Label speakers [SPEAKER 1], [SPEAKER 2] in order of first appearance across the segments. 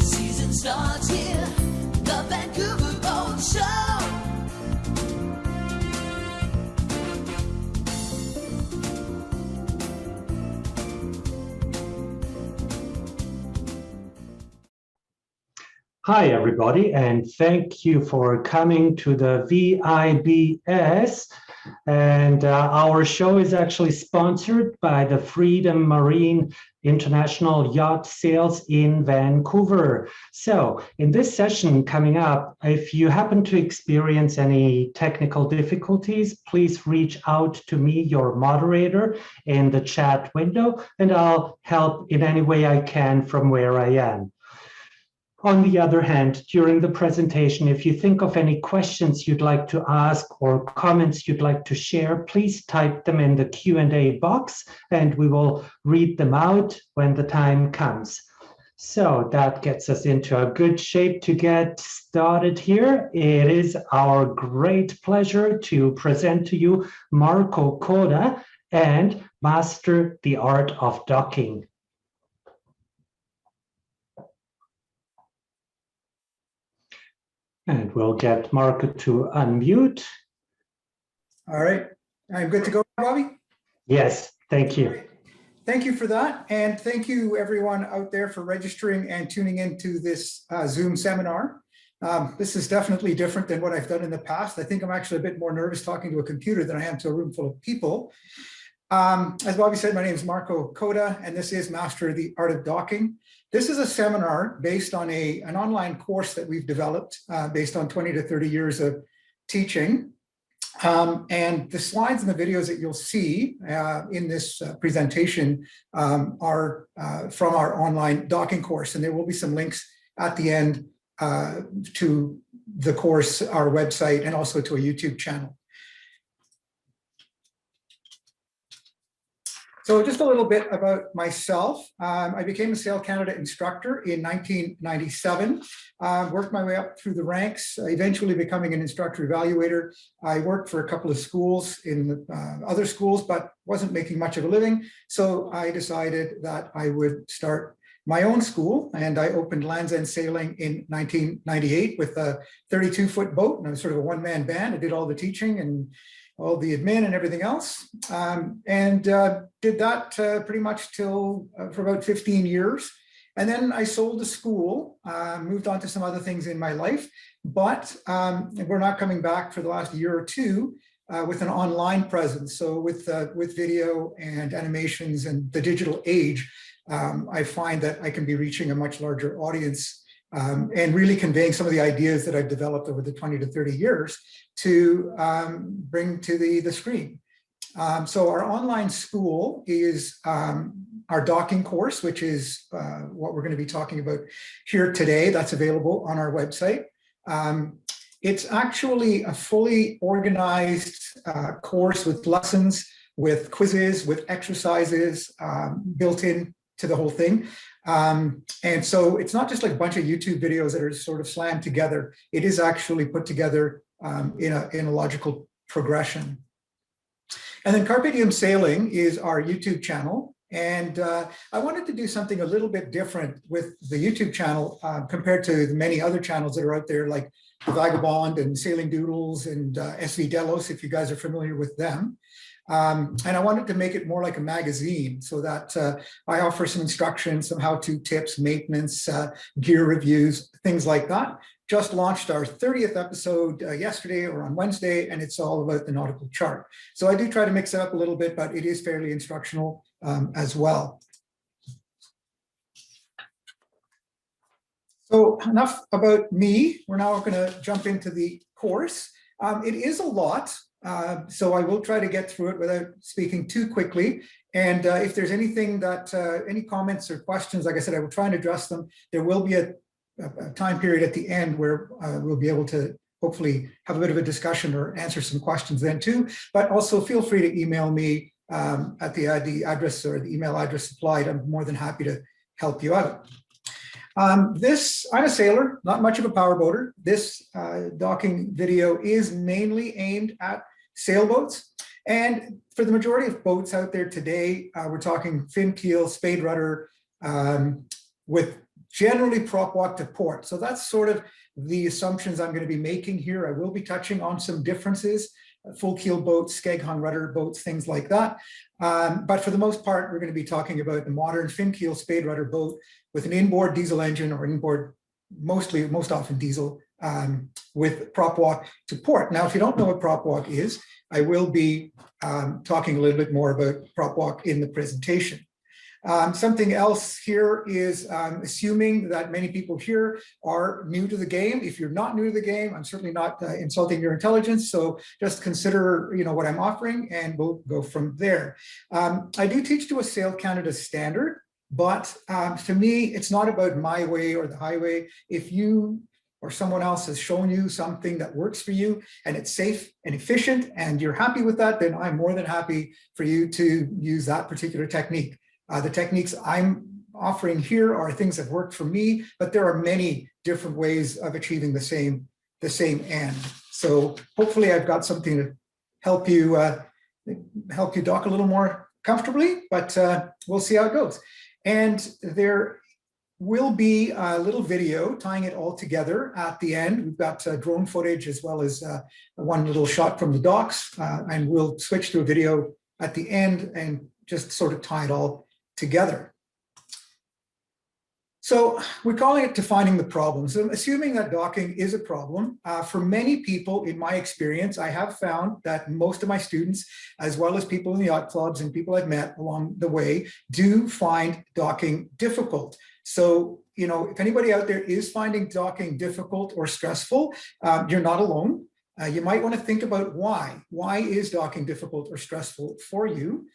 [SPEAKER 1] season starts here, the Vancouver Boat Show.
[SPEAKER 2] Hi, everybody, and thank you for coming to the VIBS. And our show is actually sponsored by the Freedom Marine International Yacht Sales in Vancouver. So in this session coming up, if you happen to experience any technical difficulties, please reach out to me, your moderator, in the chat window, and I'll help in any way I can from where I am. On the other hand, during the presentation, if you think of any questions you'd like to ask or comments you'd like to share, please type them in the Q&A box and we will read them out when the time comes. So that gets us into a good shape to get started here. It is our great pleasure to present to you Marco Coda and Master the Art of Docking. And we'll get Marco to unmute.
[SPEAKER 3] All right. I'm good to go, Bobby?
[SPEAKER 2] Yes, thank you.
[SPEAKER 3] Right. Thank you for that. And thank you everyone out there for registering and tuning into this Zoom seminar. This is definitely different than what I've done in the past. I think I'm actually a bit more nervous talking to a computer than I am to a room full of people. As Bobby said, my name is Marco Coda, and this is Master the Art of Docking. This is a seminar based on an online course that we've developed based on 20 to 30 years of teaching. And the slides and the videos that you'll see in this presentation are from our online docking course. And there will be some links at the end to the course, our website, and also to a YouTube channel. So just a little bit about myself. I became a Sail Canada instructor in 1997, worked my way up through the ranks, eventually becoming an instructor evaluator. I worked for a couple of schools in other schools, but wasn't making much of a living. So I decided that I would start my own school, and I opened Land's End Sailing in 1998 with a 32-foot boat, and I was sort of a one-man band. I did all the teaching and all the admin and everything else, and did that pretty much till for about 15 years. And then I sold the school, moved on to some other things in my life, but we're not coming back for the last year or two with an online presence. So with video and animations and the digital age, I find that I can be reaching a much larger audience and really conveying some of the ideas that I've developed over the 20 to 30 years to bring to the screen. So our online school is our docking course, which is what we're going to be talking about here today. That's available on our website. It's actually a fully organized course with lessons, with quizzes, with exercises built in to the whole thing. And so it's not just like a bunch of YouTube videos that are sort of slammed together. It is actually put together in a logical progression. And then Carpe Diem Sailing is our YouTube channel. And I wanted to do something a little bit different with the YouTube channel compared to the many other channels that are out there, like The Vagabond and Sailing Doodles and SV Delos, if you guys are familiar with them. And I wanted to make it more like a magazine so that I offer some instructions, some how-to tips, maintenance, gear reviews, things like that. Just launched our 30th episode yesterday or on Wednesday, and it's all about the nautical chart. So I do try to mix it up a little bit, but it is fairly instructional as well. So enough about me. We're now going to jump into the course. It is a lot. So I will try to get through it without speaking too quickly. And if there's anything that, any comments or questions, like I said, I will try and address them. There will be a time period at the end where we'll be able to hopefully have a bit of a discussion or answer some questions then too. But also feel free to email me at the address or the email address supplied. I'm more than happy to help you out. I'm a sailor, not much of a powerboater. This docking video is mainly aimed at sailboats. And for the majority of boats out there today, we're talking fin keel, spade rudder, with generally prop walk to port. So that's sort of the assumptions I'm going to be making here. I will be touching on some differences, full keel boats, skeg hung rudder boats, things like that. But for the most part, we're going to be talking about the modern fin keel spade rudder boat with an inboard diesel engine, or inboard, most often diesel, with prop walk to port. Now, if you don't know what prop walk is, I will be talking a little bit more about prop walk in the presentation. Something else here is assuming that many people here are new to the game. If you're not new to the game, I'm certainly not insulting your intelligence. So just consider, what I'm offering, and we'll go from there. I do teach to a Sail Canada standard, but to me, it's not about my way or the highway. If you or someone else has shown you something that works for you and it's safe and efficient and you're happy with that, then I'm more than happy for you to use that particular technique. The techniques I'm offering here are things that work for me, but there are many different ways of achieving the same end. So hopefully I've got something to help you dock a little more comfortably, but we'll see how it goes. And there will be a little video tying it all together at the end. We've got drone footage as well as one little shot from the docks, and we'll switch to a video at the end and just sort of tie it all together. So we're calling it defining the problem. So assuming that docking is a problem, for many people, in my experience, I have found that most of my students, as well as people in the yacht clubs and people I've met along the way, do find docking difficult. So, if anybody out there is finding docking difficult or stressful, you're not alone. You might want to think about why. Why is docking difficult or stressful for you?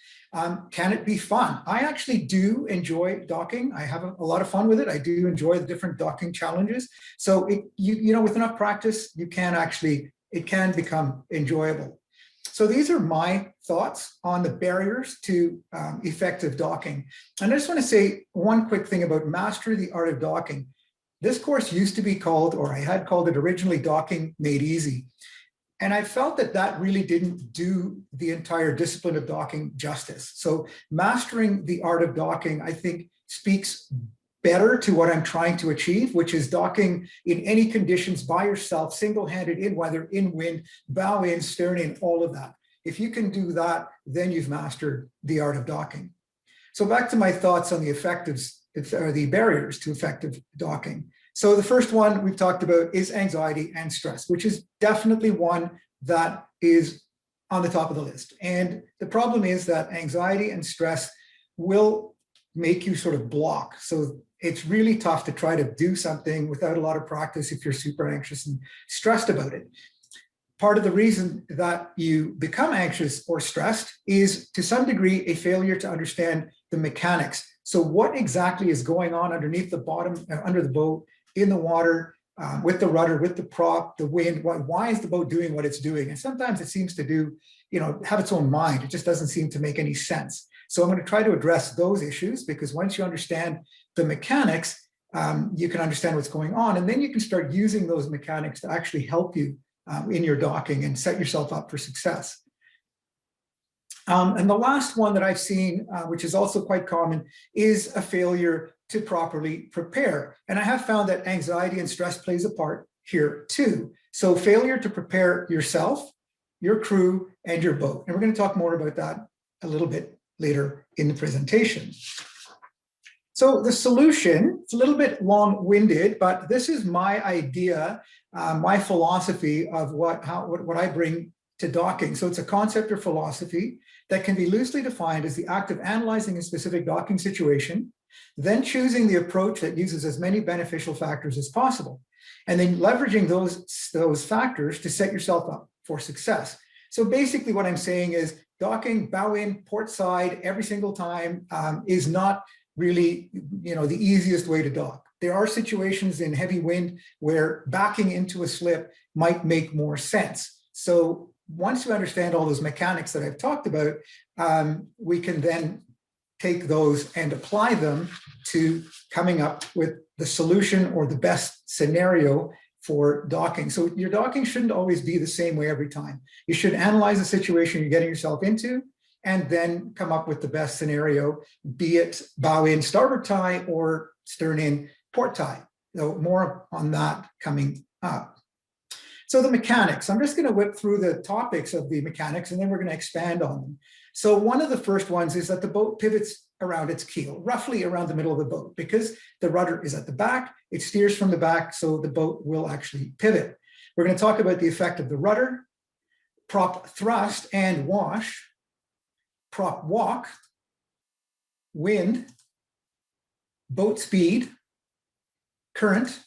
[SPEAKER 3] Can it be fun? I actually do enjoy docking. I have a lot of fun with it. I do enjoy the different docking challenges. So with enough practice, it can become enjoyable. So these are my thoughts on the barriers to effective docking. And I just want to say one quick thing about Master the Art of Docking. This course used to be called, or I had called it originally, Docking Made Easy. And I felt that really didn't do the entire discipline of docking justice. So mastering the art of docking, I think, speaks better to what I'm trying to achieve, which is docking in any conditions by yourself, single-handed, in weather, in wind, bow in, stern in, all of that. If you can do that, then you've mastered the art of docking. So back to my thoughts on the barriers to effective docking. So the first one we've talked about is anxiety and stress, which is definitely one that is on the top of the list. And the problem is that anxiety and stress will make you sort of block. So it's really tough to try to do something without a lot of practice if you're super anxious and stressed about it. Part of the reason that you become anxious or stressed is, to some degree, a failure to understand the mechanics. So what exactly is going on underneath the bottom, under the boat, in the water, with the rudder, with the prop, the wind? Why is the boat doing what it's doing? And sometimes it seems to do, have its own mind. It just doesn't seem to make any sense. So I'm going to try to address those issues, because once you understand the mechanics, you can understand what's going on, and then you can start using those mechanics to actually help you in your docking and set yourself up for success. And the last one that I've seen, which is also quite common, is a failure to properly prepare. And I have found that anxiety and stress plays a part here too. So failure to prepare yourself, your crew, and your boat. And we're going to talk more about that a little bit later in the presentation. So the solution, it's a little bit long-winded, but this is my idea, my philosophy of what I bring to docking. So it's a concept or philosophy that can be loosely defined as the act of analyzing a specific docking situation, then choosing the approach that uses as many beneficial factors as possible, and then leveraging those factors to set yourself up for success. So basically what I'm saying is docking bow in, port side every single time is not really, the easiest way to dock. There are situations in heavy wind where backing into a slip might make more sense. So once you understand all those mechanics that I've talked about, we can then take those and apply them to coming up with the solution or the best scenario for docking. So your docking shouldn't always be the same way every time. You should analyze the situation you're getting yourself into and then come up with the best scenario, be it bow in, starboard tie, or stern in, port tie. So more on that coming up. So the mechanics, I'm just going to whip through the topics of the mechanics and then we're going to expand on them. So one of the first ones is that the boat pivots around its keel, roughly around the middle of the boat, because the rudder is at the back, it steers from the back, so the boat will actually pivot. We're going to talk about the effect of the rudder, prop thrust and wash, prop walk, wind, boat speed, current,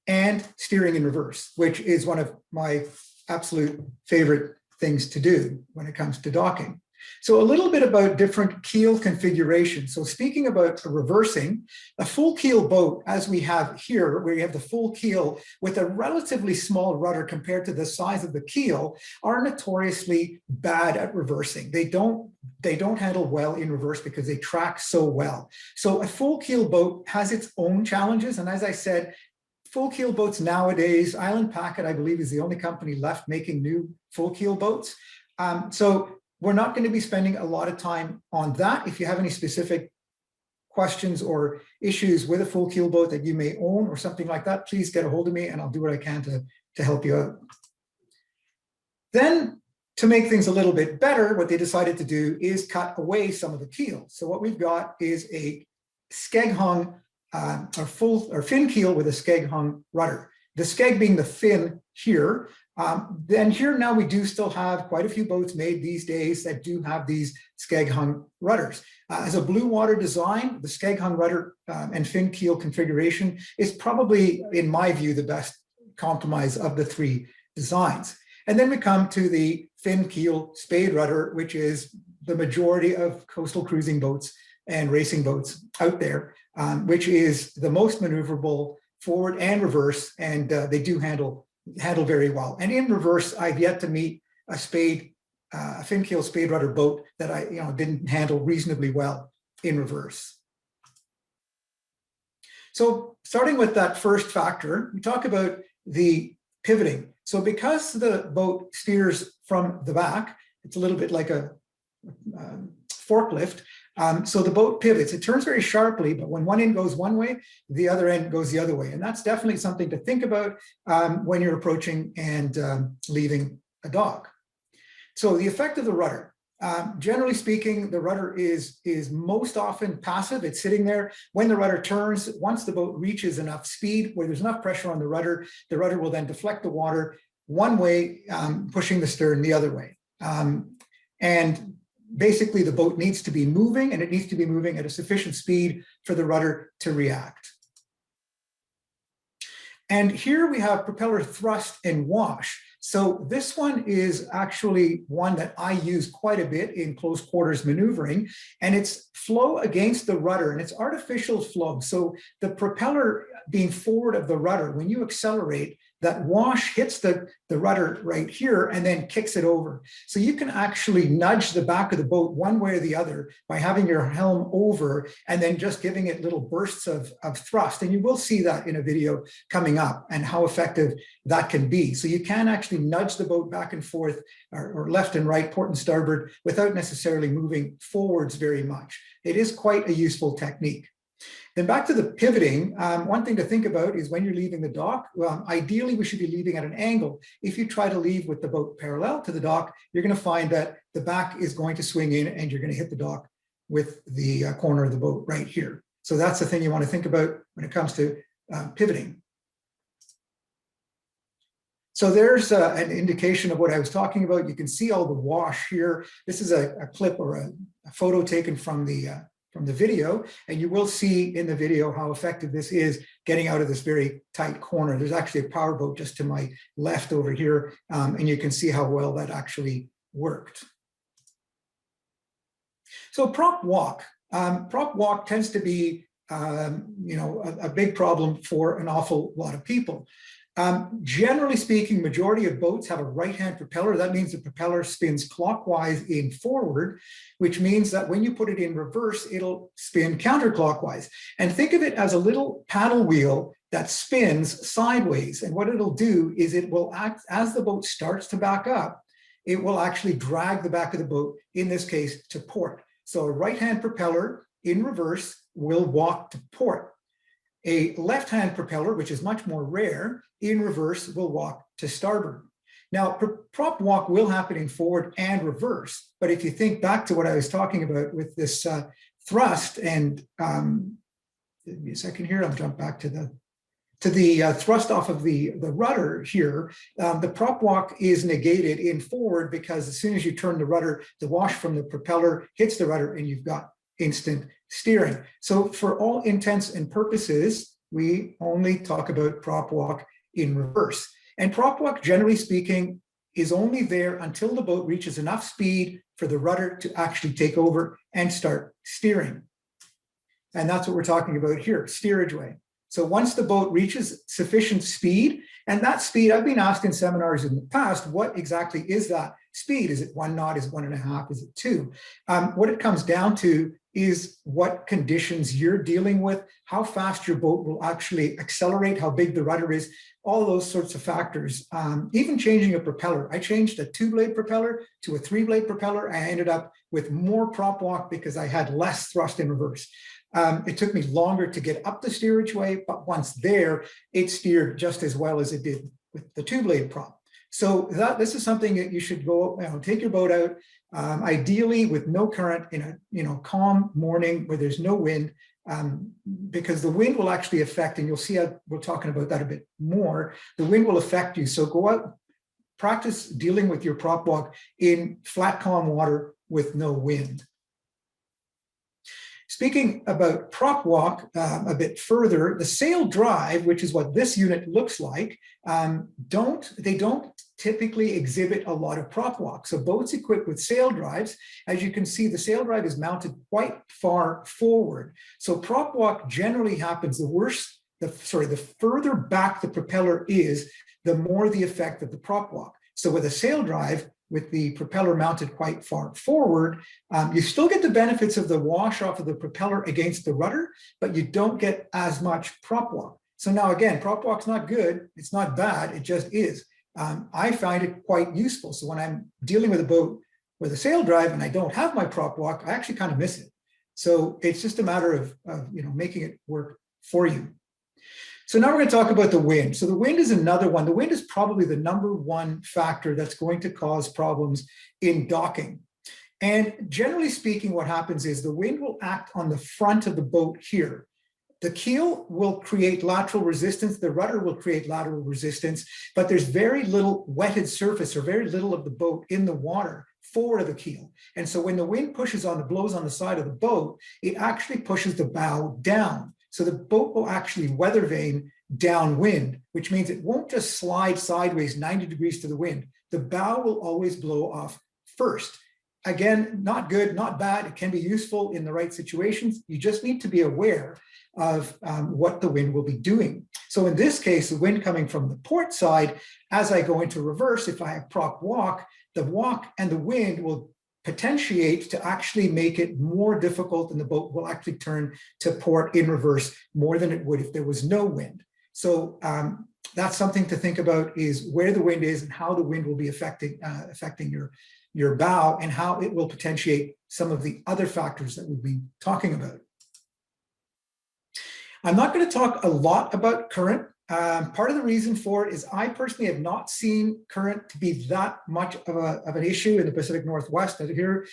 [SPEAKER 3] and steering in reverse, which is one of my absolute favorite things to do when it comes to docking. So a little bit about different keel configurations. So speaking about reversing, a full keel boat, as we have here, where you have the full keel with a relatively small rudder compared to the size of the keel, are notoriously bad at reversing. They don't handle well in reverse because they track so well. So a full keel boat has its own challenges. And as I said, full keel boats nowadays, Island Packet, I believe, is the only company left making new full keel boats. So we're not going to be spending a lot of time on that. If you have any specific questions or issues with a full keel boat that you may own or something like that, please get a hold of me and I'll do what I can to help you out. Then, to make things a little bit better, what they decided to do is cut away some of the keel. So what we've got is a skeg hung or fin keel with a skeg hung rudder. The skeg being the fin here. Then here now we do still have quite a few boats made these days that do have these skeg hung rudders. As a blue water design, the skeg hung rudder and fin keel configuration is probably, in my view, the best compromise of the three designs. And then we come to the fin keel spade rudder, which is the majority of coastal cruising boats and racing boats out there, which is the most maneuverable forward and reverse, and they do handle very well. And in reverse, I've yet to meet a fin keel spade rudder boat that I didn't handle reasonably well in reverse. So starting with that first factor, we talk about the pivoting. So because the boat steers from the back, it's a little bit like a forklift. So the boat pivots, it turns very sharply, but when one end goes one way, the other end goes the other way. And that's definitely something to think about when you're approaching and leaving a dock. So the effect of the rudder, generally speaking, the rudder is most often passive. It's sitting there. When the rudder turns, once the boat reaches enough speed where there's enough pressure on the rudder will then deflect the water one way, pushing the stern the other way. And basically, the boat needs to be moving, and it needs to be moving at a sufficient speed for the rudder to react. And here we have propeller thrust and wash. So this one is actually one that I use quite a bit in close quarters maneuvering, and it's flow against the rudder, and it's artificial flow. So the propeller being forward of the rudder, when you accelerate, that wash hits the rudder right here and then kicks it over. So you can actually nudge the back of the boat one way or the other by having your helm over and then just giving it little bursts of thrust. And you will see that in a video coming up and how effective that can be. So you can actually nudge the boat back and forth or left and right, port and starboard, without necessarily moving forwards very much. It is quite a useful technique. Then back to the pivoting, one thing to think about is when you're leaving the dock, ideally we should be leaving at an angle. If you try to leave with the boat parallel to the dock, you're going to find that the back is going to swing in and you're going to hit the dock with the corner of the boat right here. So that's the thing you want to think about when it comes to pivoting. So there's an indication of what I was talking about. You can see all the wash here. This is a clip or a photo taken from the video, and you will see in the video how effective this is getting out of this very tight corner. There's actually a powerboat just to my left over here, and you can see how well that actually worked. So prop walk. Prop walk tends to be a big problem for an awful lot of people. Generally speaking, majority of boats have a right-hand propeller. That means the propeller spins clockwise in forward, which means that when you put it in reverse, it'll spin counterclockwise. And think of it as a little paddle wheel that spins sideways. And what it'll do is it will act as the boat starts to back up, it will actually drag the back of the boat, in this case, to port. So a right-hand propeller in reverse will walk to port. A left-hand propeller, which is much more rare, in reverse will walk to starboard. Now, prop walk will happen in forward and reverse, but if you think back to what I was talking about with this thrust, and give me a second here, I'll jump back to the thrust off of the rudder here. The prop walk is negated in forward because as soon as you turn the rudder, the wash from the propeller hits the rudder and you've got instant steering. So for all intents and purposes, we only talk about prop walk in reverse. And prop walk, generally speaking, is only there until the boat reaches enough speed for the rudder to actually take over and start steering. And that's what we're talking about here, steerage way. So once the boat reaches sufficient speed, and that speed, I've been asked in seminars in the past, what exactly is that speed? Is it 1 knot? Is it 1.5? Is it 2? What it comes down to is what conditions you're dealing with, how fast your boat will actually accelerate, how big the rudder is, all those sorts of factors. Even changing a propeller. I changed a 2-blade propeller to a 3-blade propeller. I ended up with more prop walk because I had less thrust in reverse. It took me longer to get up the steerage way, but once there, it steered just as well as it did with the 2-blade prop. So this is something that you should go, take your boat out, ideally with no current in a calm morning where there's no wind, because the wind will actually affect, and you'll see we're talking about that a bit more, the wind will affect you. So go out, practice dealing with your prop walk in flat, calm water with no wind. Speaking about prop walk a bit further, the sail drive, which is what this unit looks like, don't typically exhibit a lot of prop walk. So boats equipped with sail drives, as you can see, the sail drive is mounted quite far forward. So prop walk generally happens the further back the propeller is, the more the effect of the prop walk. So with a sail drive, with the propeller mounted quite far forward, you still get the benefits of the wash off of the propeller against the rudder, but you don't get as much prop walk. So now again, prop walk's not good, it's not bad, it just is. I find it quite useful. So when I'm dealing with a boat with a sail drive and I don't have my prop walk, I actually kind of miss it. So it's just a matter of making it work for you. So now we're going to talk about the wind. So the wind is another one. The wind is probably the #1 factor that's going to cause problems in docking. And generally speaking, what happens is the wind will act on the front of the boat here. The keel will create lateral resistance, the rudder will create lateral resistance, but there's very little wetted surface or very little of the boat in the water forward of the keel. And so when the wind blows on the side of the boat, it actually pushes the bow down. So the boat will actually weather vane downwind, which means it won't just slide sideways 90 degrees to the wind. The bow will always blow off first. Again, not good, not bad. It can be useful in the right situations. You just need to be aware of what the wind will be doing. So in this case, the wind coming from the port side, as I go into reverse, if I have prop walk, the walk and the wind will potentiate to actually make it more difficult, and the boat will actually turn to port in reverse more than it would if there was no wind. So that's something to think about, is where the wind is and how the wind will be affecting your bow, and how it will potentiate some of the other factors that we've been talking about. I'm not going to talk a lot about current. Part of the reason for it is I personally have not seen current to be that much of an issue in the Pacific Northwest. Here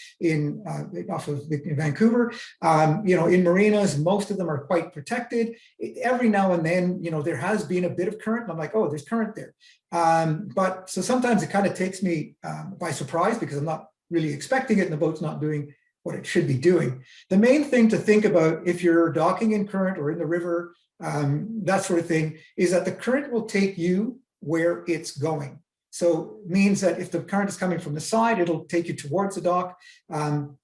[SPEAKER 3] off of Vancouver, in marinas, most of them are quite protected. Every now and then, there has been a bit of current, and I'm like, oh, there's current there. But so sometimes it kind of takes me by surprise because I'm not really expecting it, and the boat's not doing what it should be doing. The main thing to think about if you're docking in current or in the river, that sort of thing, is that the current will take you where it's going. So it means that if the current is coming from the side, it'll take you towards the dock.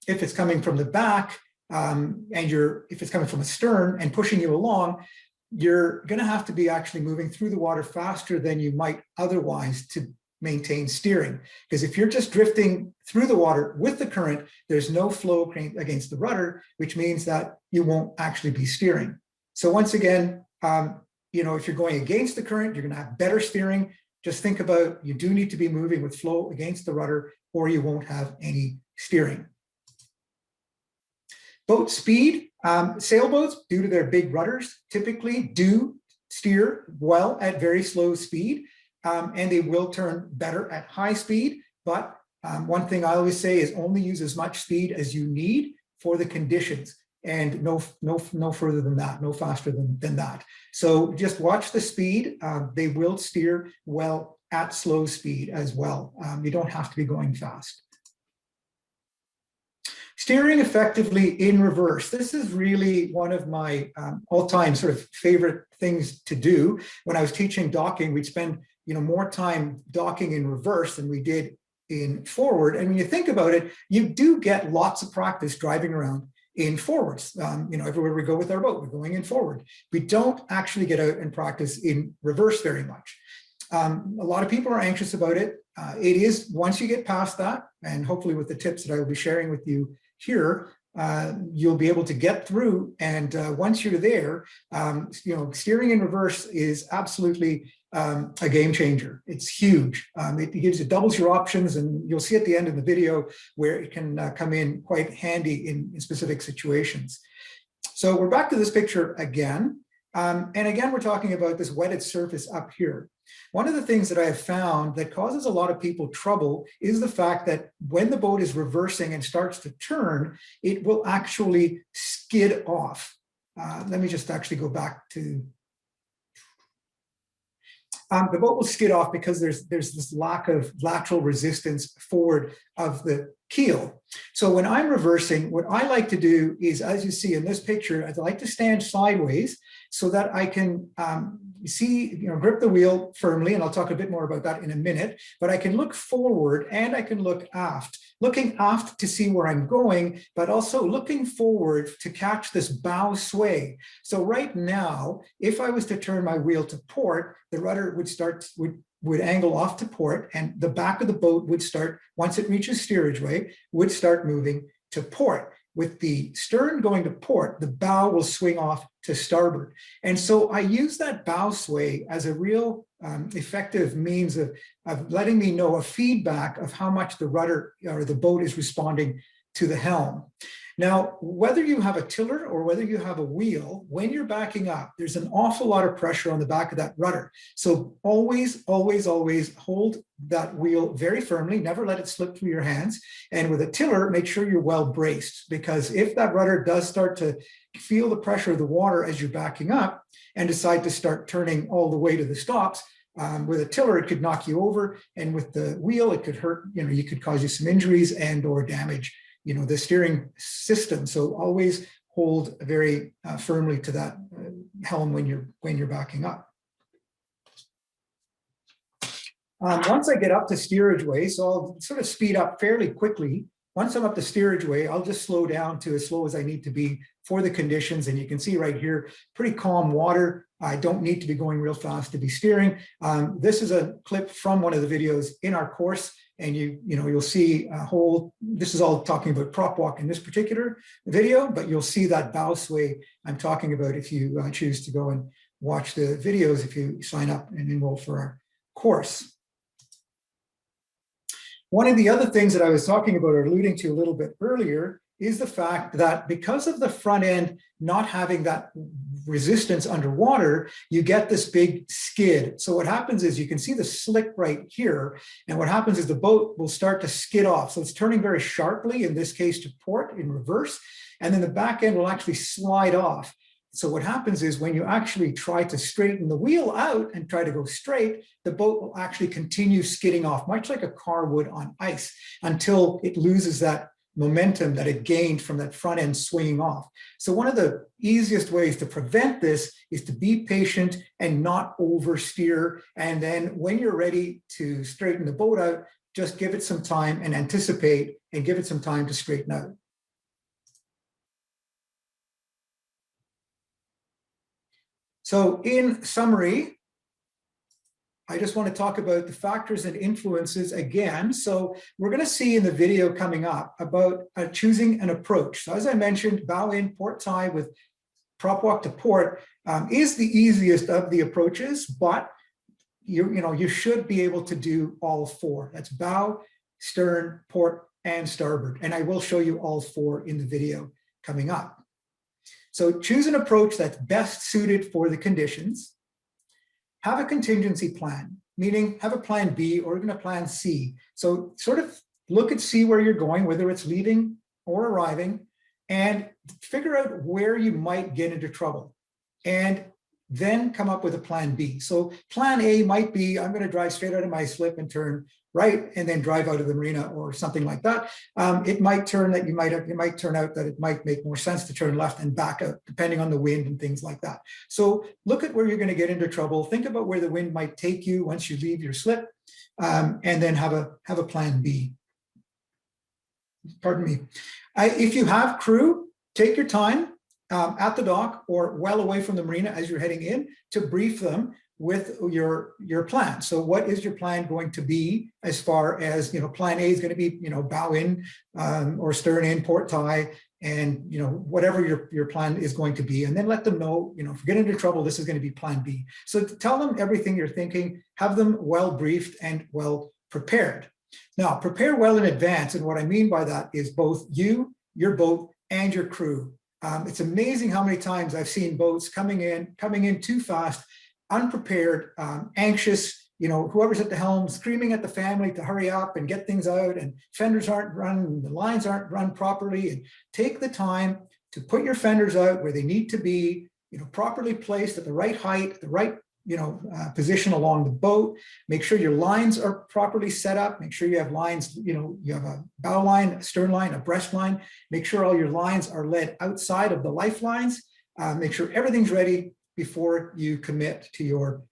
[SPEAKER 3] If it's coming from the back, if it's coming from the stern and pushing you along, you're going to have to be actually moving through the water faster than you might otherwise to maintain steering. Because if you're just drifting through the water with the current, there's no flow against the rudder, which means that you won't actually be steering. So once again, if you're going against the current, you're going to have better steering. Just think about, you do need to be moving with flow against the rudder, or you won't have any steering. Boat speed, Sailboats, due to their big rudders, typically do steer well at very slow speed, and they will turn better at high speed. But one thing I always say is only use as much speed as you need for the conditions, and no further than that, no faster than that. So just watch the speed. They will steer well at slow speed as well. You don't have to be going fast. Steering effectively in reverse. This is really one of my all-time sort of favorite things to do. When I was teaching docking, we'd spend more time docking in reverse than we did in forward. And when you think about it, you do get lots of practice driving around in forwards. Everywhere we go with our boat, we're going in forward. We don't actually get out and practice in reverse very much. A lot of people are anxious about it. It is, once you get past that, and hopefully with the tips that I will be sharing with you here, you'll be able to get through. And once you're there, steering in reverse is absolutely a game changer. It's huge. It doubles your options, and you'll see at the end of the video where it can come in quite handy in specific situations. So we're back to this picture again. And again, we're talking about this wetted surface up here. One of the things that I have found that causes a lot of people trouble is the fact that when the boat is reversing and starts to turn, it will actually skid off. Let me just actually go back to the boat will skid off because there's this lack of lateral resistance forward of the keel. So when I'm reversing, what I like to do is, as you see in this picture, I like to stand sideways so that I can grip the wheel firmly, and I'll talk a bit more about that in a minute, but I can look forward and I can look aft. Looking aft to see where I'm going, but also looking forward to catch this bow sway. So right now, if I was to turn my wheel to port, the rudder would angle off to port, and the back of the boat would start, once it reaches steerage way, would start moving to port. With the stern going to port, the bow will swing off to starboard. And so I use that bow sway as a real effective means of letting me know a feedback of how much the rudder or the boat is responding to the helm. Now, whether you have a tiller or whether you have a wheel, when you're backing up, there's an awful lot of pressure on the back of that rudder. So always, always, always hold that wheel very firmly, never let it slip through your hands. And with a tiller, make sure you're well braced, because if that rudder does start to feel the pressure of the water as you're backing up and decide to start turning all the way to the stops, with a tiller, it could knock you over. And with the wheel, it could hurt, you could cause you some injuries and or damage the steering system. So always hold very firmly to that helm when you're backing up. Once I get up to steerage way, so I'll sort of speed up fairly quickly. Once I'm up to steerage way, I'll just slow down to as slow as I need to be for the conditions. And you can see right here, pretty calm water. I don't need to be going real fast to be steering. This is a clip from one of the videos in our course. And you'll see a whole, this is all talking about prop walk in this particular video, but you'll see that bow sway I'm talking about if you choose to go and watch the videos, if you sign up and enroll for our course. One of the other things that I was talking about or alluding to a little bit earlier is the fact that because of the front end not having that resistance underwater, you get this big skid. So what happens is you can see the slick right here. And what happens is the boat will start to skid off. So it's turning very sharply, in this case to port in reverse. And then the back end will actually slide off. So what happens is when you actually try to straighten the wheel out and try to go straight, the boat will actually continue skidding off, much like a car would on ice, until it loses that momentum that it gained from that front end swinging off. So one of the easiest ways to prevent this is to be patient and not oversteer. And then when you're ready to straighten the boat out, just give it some time and anticipate and give it some time to straighten out. So in summary, I just want to talk about the factors and influences again. So we're going to see in the video coming up about choosing an approach. So as I mentioned, bow in, port tie with prop walk to port is the easiest of the approaches, but you should be able to do all four. That's bow, stern, port, and starboard. And I will show you all four in the video coming up. So choose an approach that's best suited for the conditions. Have a contingency plan, meaning have a plan B or even a plan C. So sort of look and see where you're going, whether it's leaving or arriving, and figure out where you might get into trouble. And then come up with a plan B. So plan A might be, I'm going to drive straight out of my slip and turn right, and then drive out of the marina or something like that. It might turn that it might turn out that it might make more sense to turn left and back out, depending on the wind and things like that. So look at where you're going to get into trouble. Think about where the wind might take you once you leave your slip, and then have a plan B. Pardon me. If you have crew, take your time at the dock or well away from the marina as you're heading in to brief them with your plan. So what is your plan going to be as far as, plan A is going to be, bow in or stern in, port tie, and, whatever your plan is going to be. And then let them know, if you get into trouble, this is going to be plan B. So tell them everything you're thinking, have them well briefed and well prepared. Now, prepare well in advance. And what I mean by that is both you, your boat, and your crew. It's amazing how many times I've seen boats coming in too fast, unprepared, anxious, whoever's at the helm screaming at the family to hurry up and get things out, and fenders aren't run, the lines aren't run properly. And take the time to put your fenders out where they need to be, properly placed at the right height, the right position along the boat. Make sure your lines are properly set up. Make sure you have lines, you have a bow line, a stern line, a breast line. Make sure all your lines are led outside of the lifelines. Make sure everything's ready before you commit to your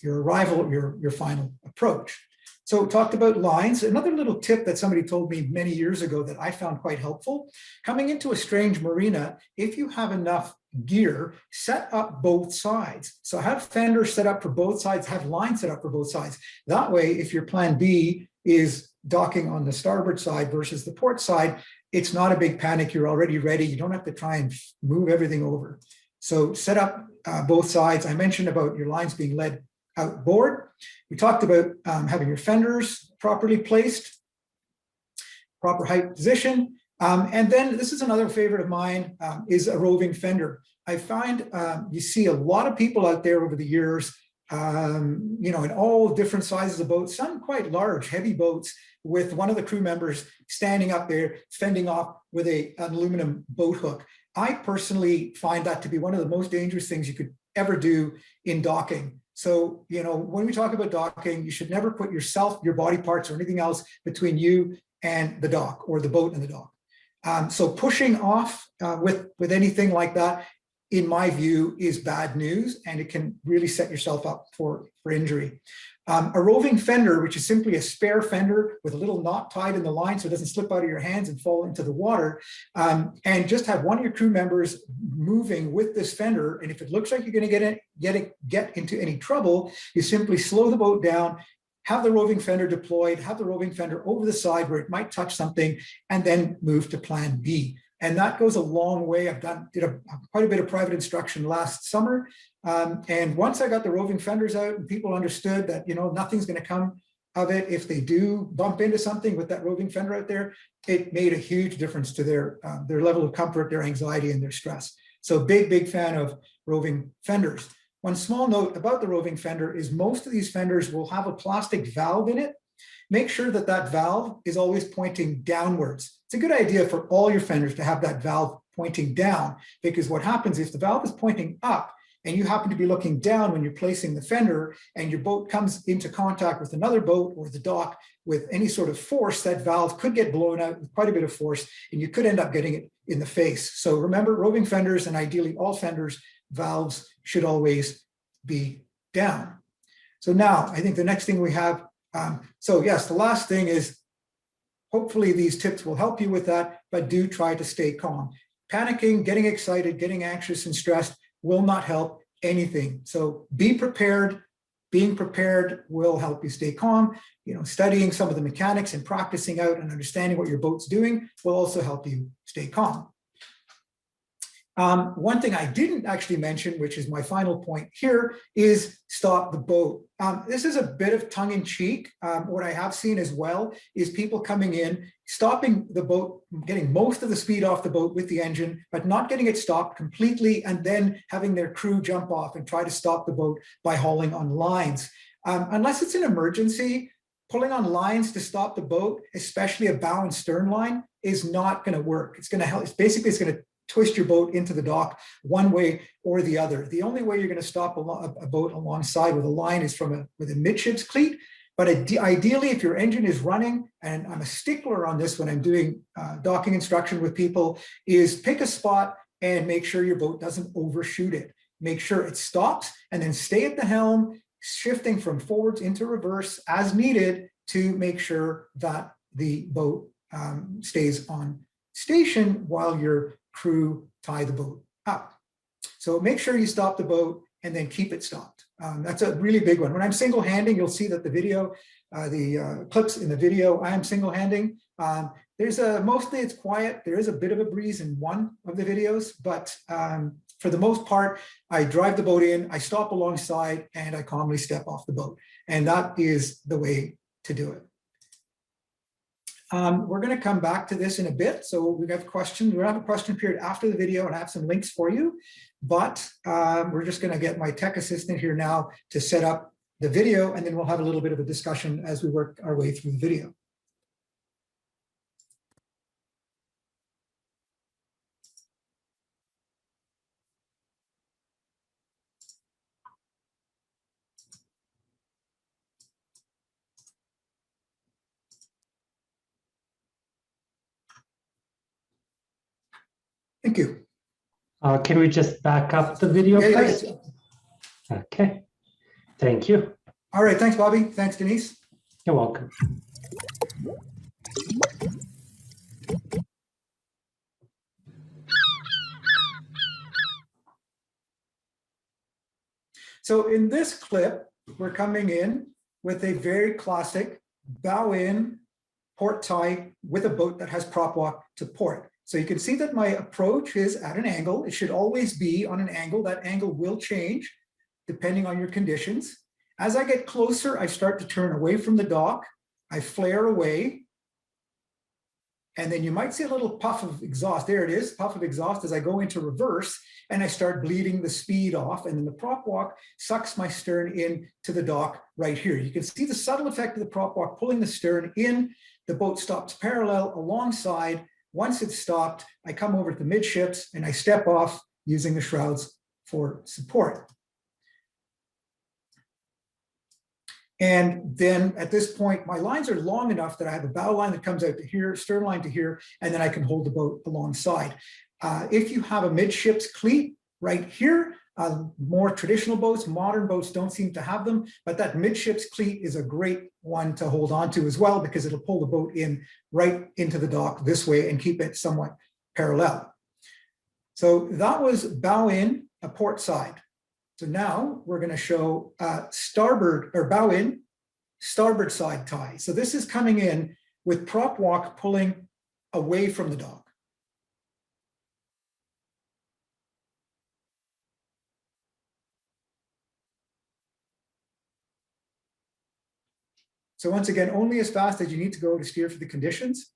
[SPEAKER 3] arrival, your final approach. So talked about lines. Another little tip that somebody told me many years ago that I found quite helpful: coming into a strange marina, if you have enough gear, set up both sides. So have fenders set up for both sides, have lines set up for both sides. That way, if your plan B is docking on the starboard side versus the port side, it's not a big panic. You're already ready. You don't have to try and move everything over. So set up both sides. I mentioned about your lines being led outboard. We talked about having your fenders properly placed, proper height position. And then this is another favorite of mine, is a roving fender. I find you see a lot of people out there over the years, in all different sizes of boats, some quite large, heavy boats, with one of the crew members standing up there, fending off with an aluminum boat hook. I personally find that to be one of the most dangerous things you could ever do in docking. So, when we talk about docking, you should never put yourself, your body parts, or anything else between you and the dock or the boat and the dock. So pushing off with anything like that, in my view, is bad news, and it can really set yourself up for injury. A roving fender, which is simply a spare fender with a little knot tied in the line so it doesn't slip out of your hands and fall into the water, and just have one of your crew members moving with this fender. And if it looks like you're going to get into any trouble, you simply slow the boat down, have the roving fender deployed, have the roving fender over the side where it might touch something, and then move to plan B. And that goes a long way. I've did quite a bit of private instruction last summer. And once I got the roving fenders out and people understood that, nothing's going to come of it if they do bump into something with that roving fender out there, it made a huge difference to their level of comfort, their anxiety, and their stress. So big fan of roving fenders. One small note about the roving fender is most of these fenders will have a plastic valve in it. Make sure that valve is always pointing downwards. It's a good idea for all your fenders to have that valve pointing down, because what happens if the valve is pointing up and you happen to be looking down when you're placing the fender and your boat comes into contact with another boat or the dock with any sort of force, that valve could get blown out with quite a bit of force and you could end up getting it in the face. So remember, roving fenders, and ideally all fenders, valves should always be down. So now I think the next thing we have, so yes, the last thing is, hopefully these tips will help you with that, but do try to stay calm. Panicking, getting excited, getting anxious and stressed will not help anything. So be prepared. Being prepared will help you stay calm. Studying some of the mechanics and practicing out and understanding what your boat's doing will also help you stay calm. One thing I didn't actually mention, which is my final point here, is stop the boat. This is a bit of tongue in cheek. What I have seen as well is people coming in, stopping the boat, getting most of the speed off the boat with the engine, but not getting it stopped completely, and then having their crew jump off and try to stop the boat by hauling on lines. Unless it's an emergency, pulling on lines to stop the boat, especially a bow and stern line, is not going to work. It's going to help. It's going to twist your boat into the dock one way or the other. The only way you're going to stop a boat alongside with a line is with a midships cleat. But ideally, if your engine is running, and I'm a stickler on this when I'm doing docking instruction with people, is pick a spot and make sure your boat doesn't overshoot it. Make sure it stops and then stay at the helm, shifting from forwards into reverse as needed to make sure that the boat stays on station while your crew tie the boat up. So make sure you stop the boat and then keep it stopped. That's a really big one. When I'm single-handing, you'll see that the video, the clips in the video, I am single-handing. Mostly it's quiet. There is a bit of a breeze in one of the videos, but for the most part, I drive the boat in, I stop alongside, and I calmly step off the boat. And that is the way to do it. We're going to come back to this in a bit. So we have questions. We'll have a question period after the video and I have some links for you. But we're just going to get my tech assistant here now to set up the video, and then we'll have a little bit of a discussion as we work our way through the video. Thank you.
[SPEAKER 2] Can we just back up the video first?
[SPEAKER 3] Yeah.
[SPEAKER 2] Okay, thank you.
[SPEAKER 3] All right, thanks, Bobby. Thanks, Denise.
[SPEAKER 2] You're welcome.
[SPEAKER 3] So in this clip, we're coming in with a very classic bow in, port tie with a boat that has prop walk to port. So you can see that my approach is at an angle. It should always be on an angle. That angle will change depending on your conditions. As I get closer, I start to turn away from the dock. I flare away. And then you might see a little puff of exhaust. There it is, puff of exhaust as I go into reverse, and I start bleeding the speed off. And then the prop walk sucks my stern in to the dock right here. You can see the subtle effect of the prop walk pulling the stern in. The boat stops parallel alongside. Once it's stopped, I come over to the midships and I step off using the shrouds for support. And then at this point, my lines are long enough that I have a bow line that comes out to here, stern line to here, and then I can hold the boat alongside. If you have a midships cleat right here, more traditional boats, modern boats don't seem to have them, but that midships cleat is a great one to hold on to as well, because it'll pull the boat in right into the dock this way and keep it somewhat parallel. So that was bow in, a port side. So now we're going to show starboard or bow in, starboard side tie. So this is coming in with prop walk pulling away from the dock. So once again, only as fast as you need to go to steer for the conditions.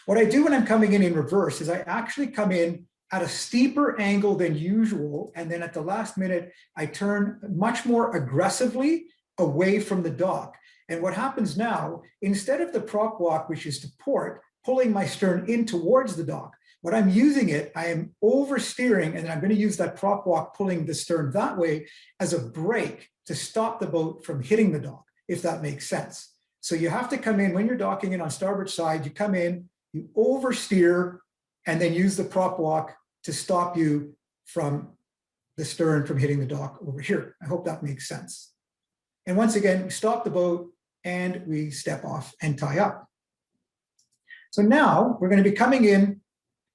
[SPEAKER 3] What I do when I'm coming in reverse is I actually come in at a steeper angle than usual. And then at the last minute, I turn much more aggressively away from the dock. And what happens now, instead of the prop walk, which is to port, pulling my stern in towards the dock, what I'm using it, I am oversteering, and I'm going to use that prop walk pulling the stern that way as a brake to stop the boat from hitting the dock, if that makes sense. So you have to come in, when you're docking in on starboard side, you come in, you oversteer, and then use the prop walk to stop you from the stern from hitting the dock over here. I hope that makes sense. And once again, we stop the boat and we step off and tie up. So now we're going to be coming in.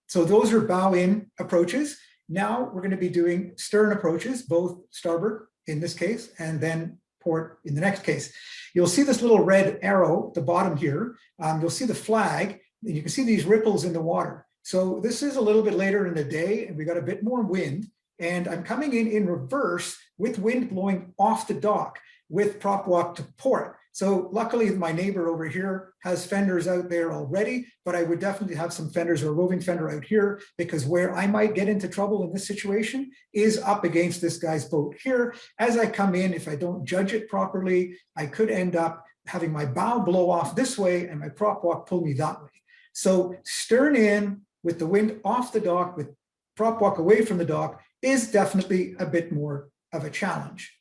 [SPEAKER 3] So those are bow in approaches. Now we're going to be doing stern approaches, both starboard in this case, and then port in the next case. You'll see this little red arrow at the bottom here. You'll see the flag, and you can see these ripples in the water. So this is a little bit later in the day and we got a bit more wind, and I'm coming in reverse with wind blowing off the dock with prop walk to port. So luckily my neighbor over here has fenders out there already, but I would definitely have some fenders or a roving fender out here, because where I might get into trouble in this situation is up against this guy's boat here. As I come in, if I don't judge it properly, I could end up having my bow blow off this way and my prop walk pull me that way. So stern in with the wind off the dock, with prop walk away from the dock, is definitely a bit more of a challenge.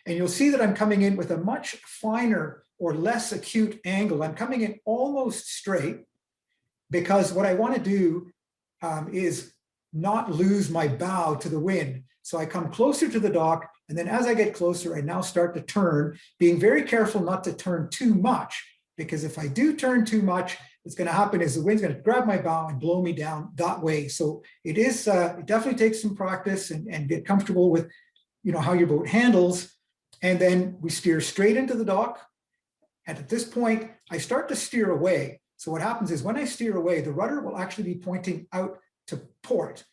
[SPEAKER 3] And you'll see that I'm coming in with a much finer or less acute angle. I'm coming in almost straight, because what I want to do is not lose my bow to the wind. So I come closer to the dock, and then as I get closer, I now start to turn, being very careful not to turn too much, because if I do turn too much, what's going to happen is the wind's going to grab my bow and blow me down that way. So it is, it definitely takes some practice and get comfortable with, how your boat handles. And then we steer straight into the dock. And at this point, I start to steer away. So what happens is when I steer away, the rudder will actually be pointing out to port.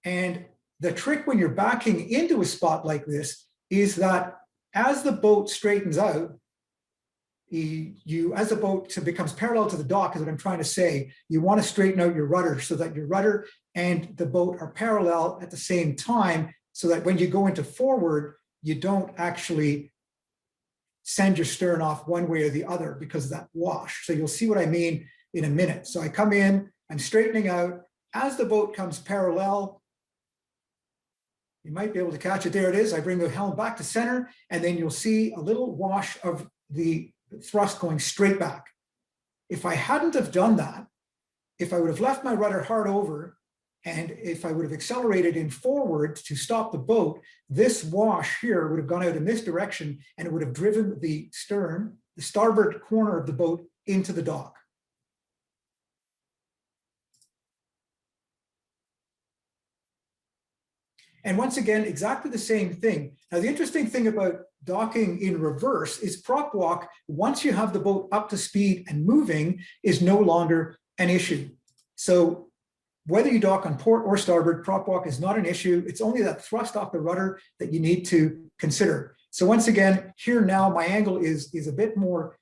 [SPEAKER 3] And the trick when you're backing into a spot like this is that as the boat straightens out, as the boat becomes parallel to the dock, is what I'm trying to say, you want to straighten out your rudder so that your rudder and the boat are parallel at the same time, so that when you go into forward, you don't actually send your stern off one way or the other because of that wash. So you'll see what I mean in a minute. So I come in, I'm straightening out. As the boat comes parallel, you might be able to catch it. There it is. I bring the helm back to center, and then you'll see a little wash of the thrust going straight back. If I hadn't have done that, if I would have left my rudder hard over, and if I would have accelerated in forward to stop the boat, this wash here would have gone out in this direction, and it would have driven the stern, the starboard corner of the boat, into the dock. And once again, exactly the same thing. Now, the interesting thing about docking in reverse is prop walk, once you have the boat up to speed and moving, is no longer an issue. So whether you dock on port or starboard, prop walk is not an issue. It's only that thrust off the rudder that you need to consider. So once again, here now, my angle is a bit more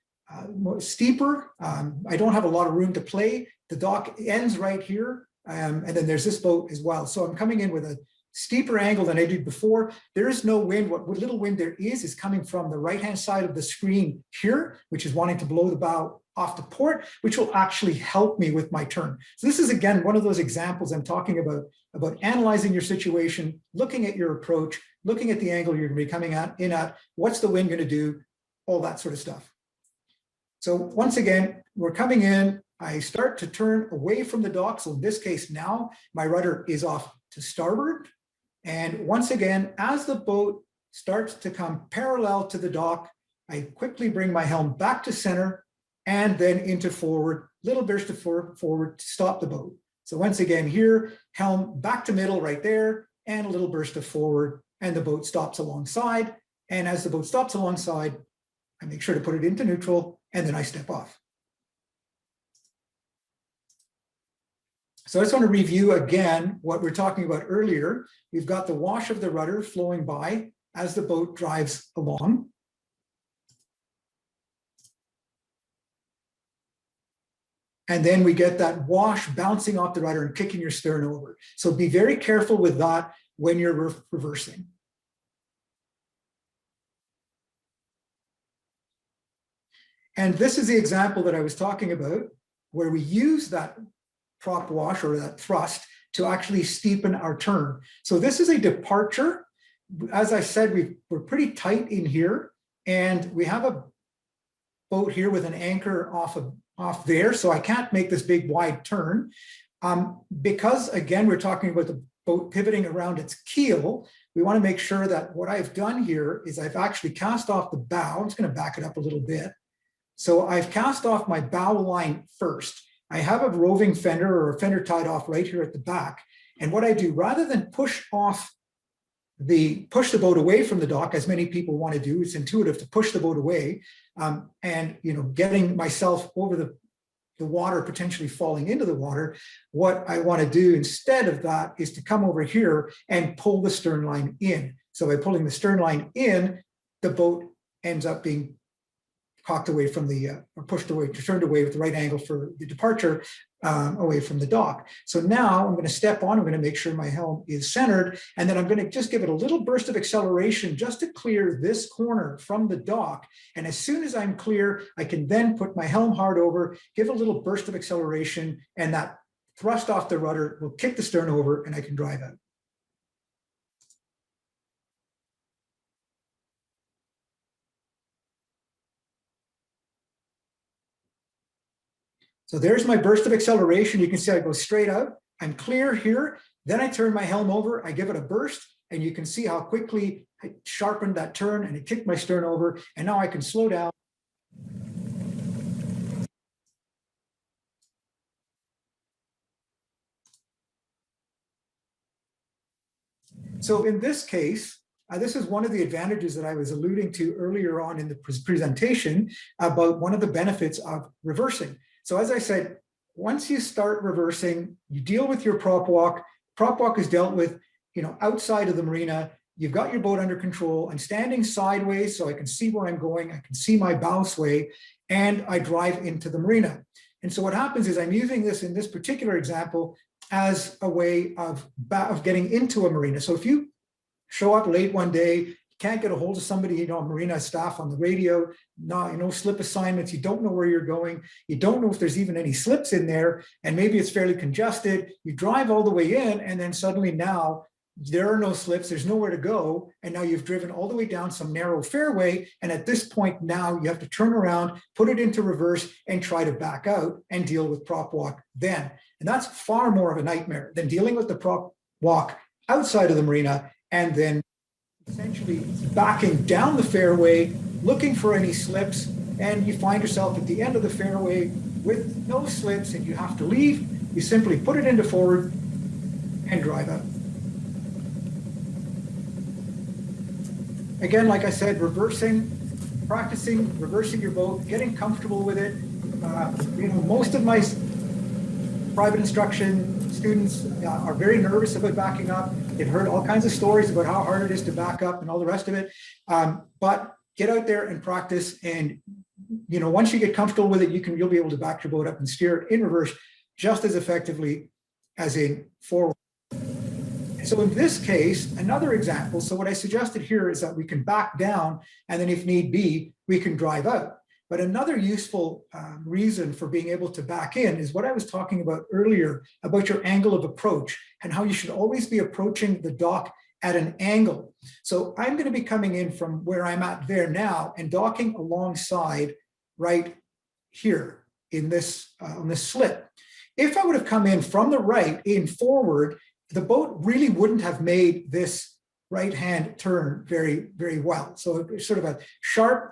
[SPEAKER 3] steeper. I don't have a lot of room to play. The dock ends right here. And then there's this boat as well. So I'm coming in with a steeper angle than I did before. There is no wind. What little wind there is coming from the right-hand side of the screen here, which is wanting to blow the bow off to port, which will actually help me with my turn. So this is, again, one of those examples I'm talking about analyzing your situation, looking at your approach, looking at the angle you're going to be coming in at, what's the wind going to do, all that sort of stuff. So once again, we're coming in, I start to turn away from the dock. So in this case now, my rudder is off to starboard. And once again, as the boat starts to come parallel to the dock, I quickly bring my helm back to center and then into forward, little burst of forward to stop the boat. So once again here, helm back to middle right there, and a little burst of forward, and the boat stops alongside. And as the boat stops alongside, I make sure to put it into neutral, and then I step off. So I just want to review again what we're talking about earlier. We've got the wash of the rudder flowing by as the boat drives along. And then we get that wash bouncing off the rudder and kicking your stern over. So be very careful with that when you're reversing. And this is the example that I was talking about, where we use that prop wash or that thrust to actually steepen our turn. So this is a departure. As I said, we're pretty tight in here, and we have a boat here with an anchor off there, so I can't make this big wide turn. Because again, we're talking about the boat pivoting around its keel, we want to make sure that what I've done here is I've actually cast off the bow. I'm just going to back it up a little bit. So I've cast off my bow line first. I have a roving fender or a fender tied off right here at the back. And what I do, rather than push the boat away from the dock, as many people want to do, it's intuitive to push the boat away, and getting myself over the water potentially falling into the water, what I want to do instead of that is to come over here and pull the stern line in. So by pulling the stern line in, the boat ends up being cocked away from the, or pushed away, turned away with the right angle for the departure, away from the dock. So now I'm going to step on, I'm going to make sure my helm is centered, and then I'm going to just give it a little burst of acceleration just to clear this corner from the dock. And as soon as I'm clear, I can then put my helm hard over, give a little burst of acceleration, and that thrust off the rudder will kick the stern over and I can drive out. So there's my burst of acceleration. You can see I go straight out. I'm clear here. Then I turn my helm over. I give it a burst, and you can see how quickly I sharpened that turn and it kicked my stern over. And now I can slow down. So in this case, this is one of the advantages that I was alluding to earlier on in the presentation about one of the benefits of reversing. So as I said, once you start reversing, you deal with your prop walk. Prop walk is dealt with, outside of the marina. You've got your boat under control. I'm standing sideways so I can see where I'm going. I can see my bow sway, and I drive into the marina. And so what happens is I'm using this in this particular example as a way of getting into a marina. So if you show up late one day, can't get a hold of somebody, marina staff on the radio, no slip assignments, you don't know where you're going, you don't know if there's even any slips in there, and maybe it's fairly congested, you drive all the way in, and then suddenly now there are no slips, there's nowhere to go, and now you've driven all the way down some narrow fairway, and at this point now you have to turn around, put it into reverse, and try to back out and deal with prop walk then. And that's far more of a nightmare than dealing with the prop walk outside of the marina and then essentially backing down the fairway, looking for any slips, and you find yourself at the end of the fairway with no slips and you have to leave. You simply put it into forward and drive out. Again, like I said, practicing reversing your boat, getting comfortable with it. Most of my private instruction students are very nervous about backing up. They've heard all kinds of stories about how hard it is to back up and all the rest of it. But get out there and practice. And, once you get comfortable with it, you'll be able to back your boat up and steer it in reverse just as effectively as in forward. So in this case, another example. So what I suggested here is that we can back down, and then if need be, we can drive out. But another useful reason for being able to back in is what I was talking about earlier about your angle of approach and how you should always be approaching the dock at an angle. So I'm going to be coming in from where I'm at there now and docking alongside right here in this on this slip. If I would have come in from the right in forward, the boat really wouldn't have made this right-hand turn very, very well. So it's sort of a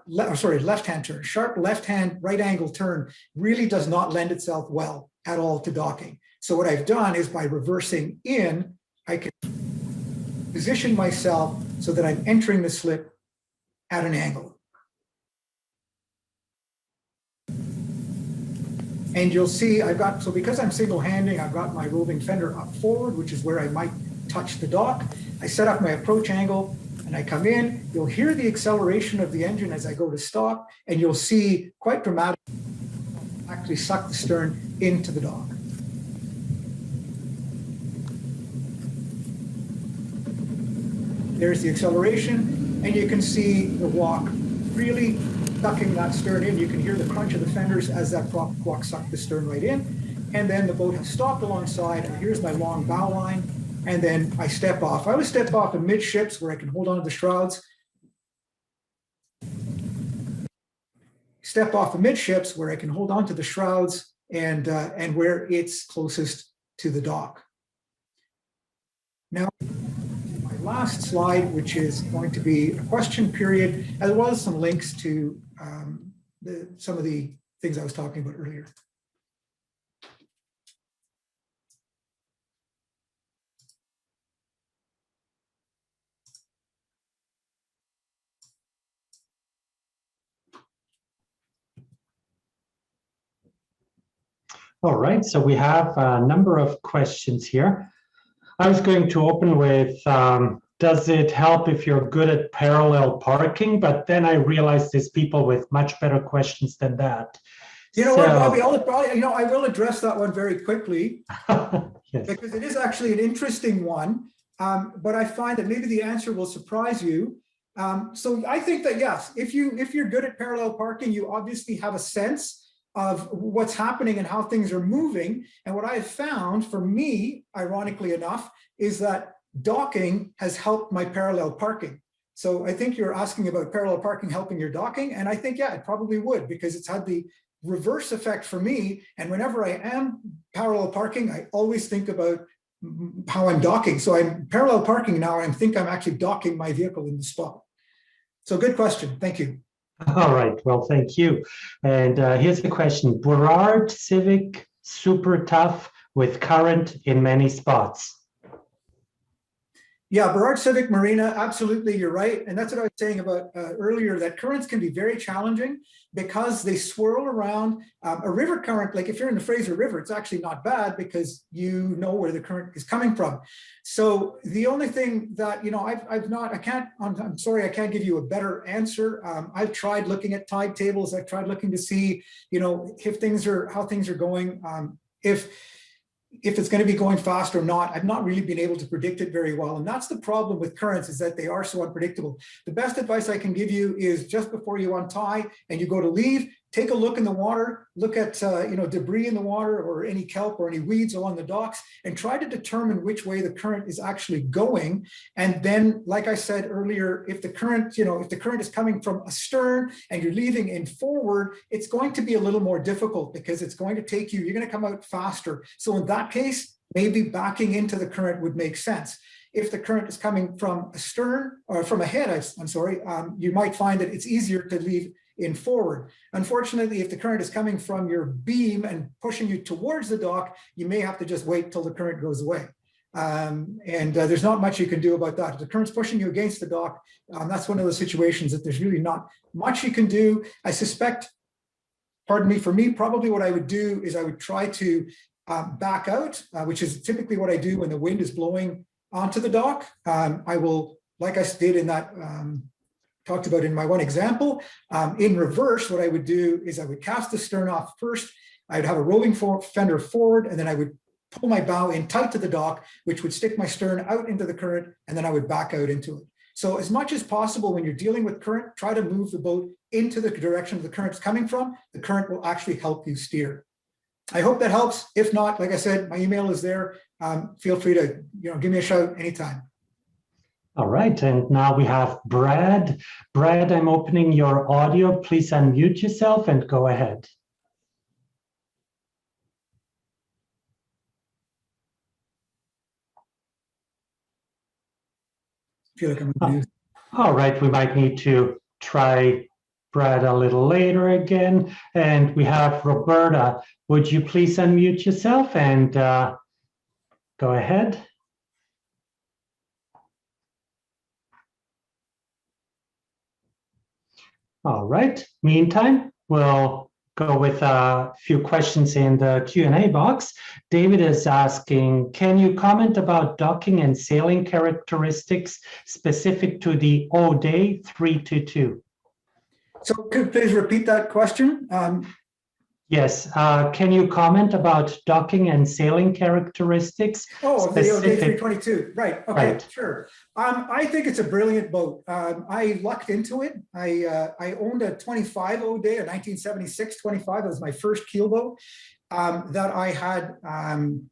[SPEAKER 3] left-hand turn, sharp left-hand right-angle turn really does not lend itself well at all to docking. So what I've done is by reversing in, I can position myself so that I'm entering the slip at an angle. And you'll see so because I'm single-handing, I've got my roving fender up forward, which is where I might touch the dock. I set up my approach angle and I come in. You'll hear the acceleration of the engine as I go to stop, and you'll see quite dramatically actually suck the stern into the dock. There's the acceleration, and you can see the walk really sucking that stern in. You can hear the crunch of the fenders as that prop walk sucked the stern right in. And then the boat has stopped alongside, and here's my long bow line. And then I step off. I always step off in midships where I can hold on to the shrouds. Step off amidships where I can hold on to the shrouds and where it's closest to the dock. Now, my last slide, which is going to be a question period, as well as some links to some of the things I was talking about earlier.
[SPEAKER 2] All right, so we have a number of questions here. I was going to open with, does it help if you're good at parallel parking? But then I realized there's people with much better questions than that.
[SPEAKER 3] You know what,
[SPEAKER 2] So,
[SPEAKER 3] Bobby, I will address that one very quickly
[SPEAKER 2] yes.
[SPEAKER 3] because it is actually an interesting one. But I find that maybe the answer will surprise you. So I think that yes, if you're good at parallel parking, you obviously have a sense of what's happening and how things are moving. And what I have found for me, ironically enough, is that docking has helped my parallel parking. So I think you're asking about parallel parking helping your docking. And I think, yeah, it probably would, because it's had the reverse effect for me. And whenever I am parallel parking, I always think about how I'm docking. So I'm parallel parking now, and I think I'm actually docking my vehicle in the spot. So good question. Thank you.
[SPEAKER 2] All right, well, thank you. And here's the question. Burrard Civic, super tough with current in many spots.
[SPEAKER 3] Yeah, Burrard Civic Marina, absolutely, you're right. And that's what I was saying about earlier, that currents can be very challenging because they swirl around. A river current, like if you're in the Fraser River, it's actually not bad because you know where the current is coming from. So the only thing that, I'm sorry, I can't give you a better answer. I've tried looking at tide tables. I've tried looking to see, how things are going. If it's going to be going fast or not. I've not really been able to predict it very well. And that's the problem with currents, is that they are so unpredictable. The best advice I can give you is just before you untie and you go to leave, take a look in the water, look at debris in the water or any kelp or any weeds along the docks, and try to determine which way the current is actually going. And then, like I said earlier, if the current is coming from astern and you're leaving in forward, it's going to be a little more difficult because it's going to take you're going to come out faster. So in that case, maybe backing into the current would make sense. If the current is coming from astern or from ahead, you might find that it's easier to leave in forward. Unfortunately, if the current is coming from your beam and pushing you towards the dock, you may have to just wait till the current goes away. There's not much you can do about that. If the current's pushing you against the dock, that's one of those situations that there's really not much you can do. I suspect, for me, probably what I would do is I would try to back out, which is typically what I do when the wind is blowing onto the dock. I will, like I did in that talked about in my one example, in reverse, what I would do is I would cast the stern off first. I'd have a rolling fender forward, and then I would pull my bow in tight to the dock, which would stick my stern out into the current, and then I would back out into it. So as much as possible, when you're dealing with current, try to move the boat into the direction the current's coming from. The current will actually help you steer. I hope that helps. If not, like I said, my email is there. Feel free to give me a shout anytime.
[SPEAKER 2] All right, and now we have Brad. Brad, I'm opening your audio. Please unmute yourself and go ahead.
[SPEAKER 3] I feel like I'm confused.
[SPEAKER 2] All right, we might need to try Brad a little later again. And we have Roberta. Would you please unmute yourself and go ahead? All right. Meantime, we'll go with a few questions in the Q&A box. David is asking, can you comment about docking and sailing characteristics specific to the O'Day 322?
[SPEAKER 3] So could you please repeat that question?
[SPEAKER 2] Yes. Can you comment about docking and sailing characteristics?
[SPEAKER 3] Oh, the O'Day 322. Right. Okay.
[SPEAKER 2] Right.
[SPEAKER 3] Sure. I think it's a brilliant boat. I lucked into it. I owned a 25 O'Day, a 1976 25. It was my first keel boat that I had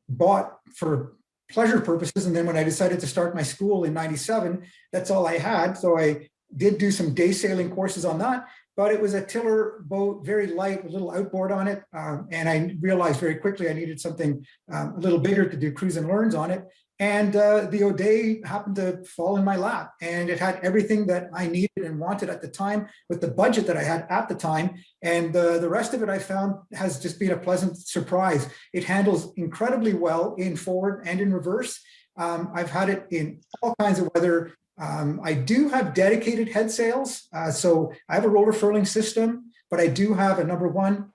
[SPEAKER 3] bought for pleasure purposes. And then when I decided to start my school in 97, that's all I had. So I did do some day sailing courses on that. But it was a tiller boat, very light, a little outboard on it. And I realized very quickly I needed something a little bigger to do cruise and learns on it. And the O'Day happened to fall in my lap. And it had everything that I needed and wanted at the time with the budget that I had at the time. And the rest of it I found has just been a pleasant surprise. It handles incredibly well in forward and in reverse. I've had it in all kinds of weather. I do have dedicated head sails. So I have a roller furling system, but I do have a number one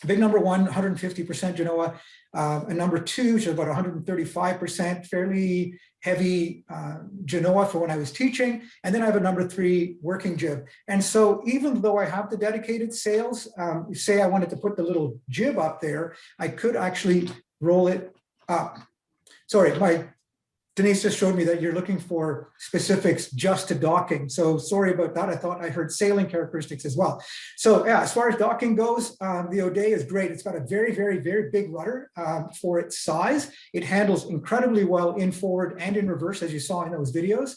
[SPEAKER 3] big number one, 150% Genoa, a number two, which is about 135%, fairly heavy Genoa for when I was teaching. And then I have a number three working jib. And so even though I have the dedicated sails, say I wanted to put the little jib up there, I could actually roll it up. Sorry, Denise just showed me that you're looking for specifics just to docking. So sorry about that. I thought I heard sailing characteristics as well. So yeah, as far as docking goes, the O'Day is great. It's got a very, very, very big rudder for its size. It handles incredibly well in forward and in reverse, as you saw in those videos.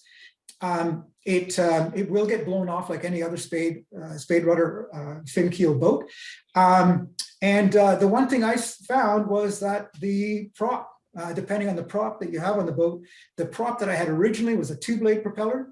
[SPEAKER 3] It will get blown off like any other spade rudder fin keel boat. The one thing I found was that the prop, depending on the prop that you have on the boat, the prop that I had originally was a two-blade propeller.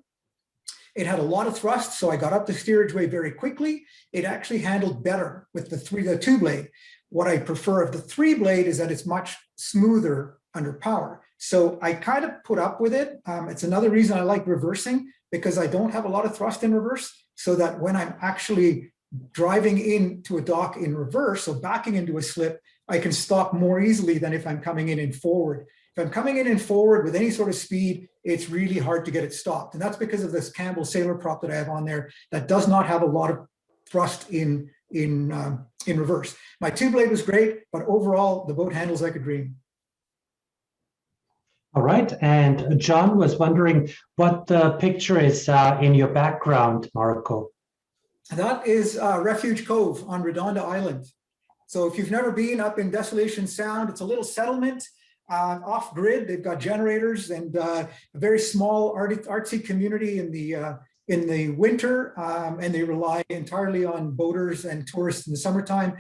[SPEAKER 3] It had a lot of thrust, so I got up the steerage way very quickly. It actually handled better with the two-blade. What I prefer of the three-blade is that it's much smoother under power. So I kind of put up with it. It's another reason I like reversing, because I don't have a lot of thrust in reverse, so that when I'm actually driving into a dock in reverse, so backing into a slip, I can stop more easily than if I'm coming in forward. If I'm coming in forward with any sort of speed, it's really hard to get it stopped. And that's because of this Campbell Sailor prop that I have on there that does not have a lot of thrust in reverse. My two-blade was great, but overall, the boat handles like a dream.
[SPEAKER 2] All right, and John was wondering what the picture is in your background, Marco.
[SPEAKER 3] That is Refuge Cove on Redonda Island. So if you've never been up in Desolation Sound, it's a little settlement off grid. They've got generators and a very small artsy community in the winter, and they rely entirely on boaters and tourists in the summertime.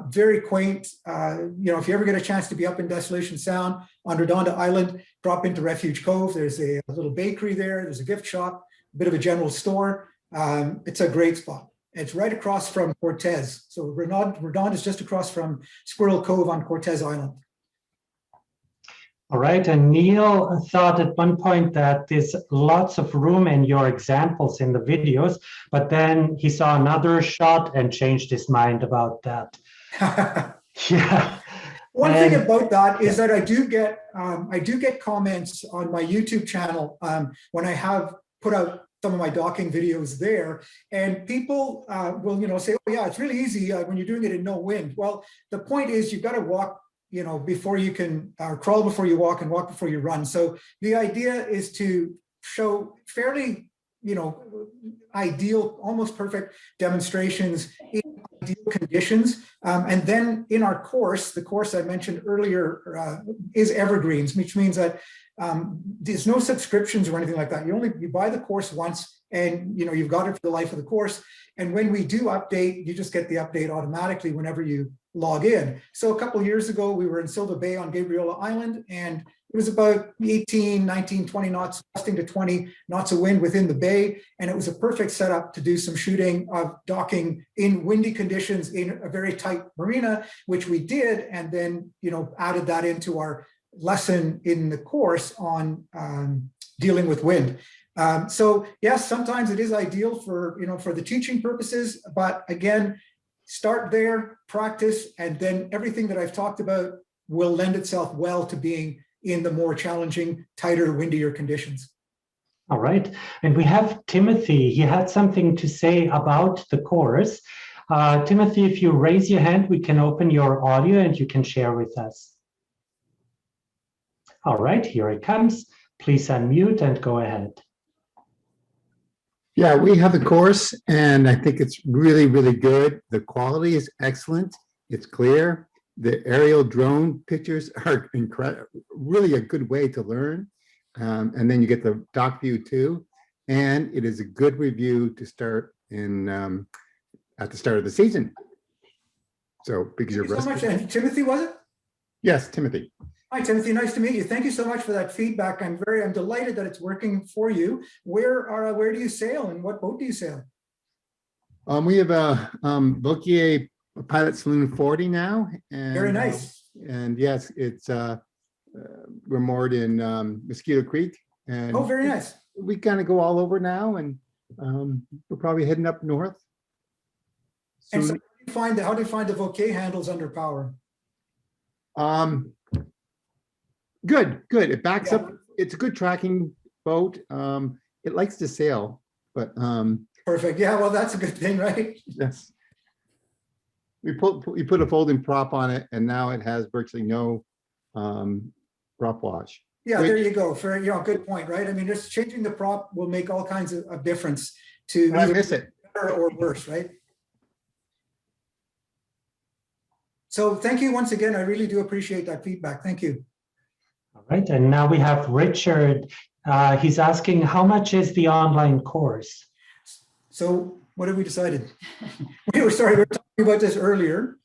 [SPEAKER 3] Very quaint. If you ever get a chance to be up in Desolation Sound on Redonda Island, drop into Refuge Cove. There's a little bakery there. There's a gift shop, a bit of a general store. It's a great spot. It's right across from Cortez. So Redonda is just across from Squirrel Cove on Cortez Island.
[SPEAKER 2] All right, and Neil thought at one point that there's lots of room in your examples in the videos, but then he saw another shot and changed his mind about that. Yeah.
[SPEAKER 3] One thing about that is that I do get comments on my YouTube channel when I have put out some of my docking videos there, and people will say, oh yeah, it's really easy when you're doing it in no wind. Well, the point is you've got to walk before you can, crawl before you walk and walk before you run. So the idea is to show fairly ideal, almost perfect demonstrations in ideal conditions. And then in our course, the course I mentioned earlier is evergreens, which means that there's no subscriptions or anything like that. You buy the course once, and you've got it for the life of the course. And when we do update, you just get the update automatically whenever you log in. So a couple of years ago, we were in Silva Bay on Gabriola Island, and it was about 18, 19, 20 knots, gusting to 20 knots of wind within the bay. And it was a perfect setup to do some shooting of docking in windy conditions in a very tight marina, which we did. And then, added that into our lesson in the course on dealing with wind. So yes, sometimes it is ideal for the teaching purposes, but again, start there, practice, and then everything that I've talked about will lend itself well to being in the more challenging, tighter, windier conditions.
[SPEAKER 2] All right, and we have Timothy. He had something to say about the course. Timothy, if you raise your hand, we can open your audio and you can share with us. All right, here it comes. Please unmute and go ahead.
[SPEAKER 4] Yeah, we have the course, and I think it's really, really good. The quality is excellent. It's clear. The aerial drone pictures are incredible, really a good way to learn. And then you get the dock view too. And it is a good review to start in at the start of the season. So because you're
[SPEAKER 3] Thank you so much. And Timothy, was it?
[SPEAKER 4] Yes, Timothy.
[SPEAKER 3] Hi, Timothy. Nice to meet you. Thank you so much for that feedback. I'm delighted that it's working for you. Where do you sail, and what boat do you sail?
[SPEAKER 4] We have a Vauquier Pilot Saloon 40 now. And,
[SPEAKER 3] very nice.
[SPEAKER 4] And yes, it's we're moored in Mosquito Creek. And
[SPEAKER 3] oh, very nice.
[SPEAKER 4] We kind of go all over now, and we're probably heading up north.
[SPEAKER 3] And so How do you find the Vokey handles under power?
[SPEAKER 4] Good, good. It backs
[SPEAKER 3] Yeah.
[SPEAKER 4] up. It's a good tracking boat. It likes to sail, but
[SPEAKER 3] Perfect. Yeah, well, that's a good thing, right?
[SPEAKER 4] yes. We put a folding prop on it, and now it has virtually no prop wash.
[SPEAKER 3] Yeah,
[SPEAKER 4] Which-
[SPEAKER 3] there you go. For good point, right? I mean, just changing the prop will make all kinds of difference to
[SPEAKER 4] I
[SPEAKER 3] either
[SPEAKER 4] miss it.
[SPEAKER 3] better or worse, right? So thank you once again. I really do appreciate that feedback. Thank you.
[SPEAKER 2] All right, and now we have Richard. He's asking, how much is the online course?
[SPEAKER 3] So what have we decided? we were talking about this earlier.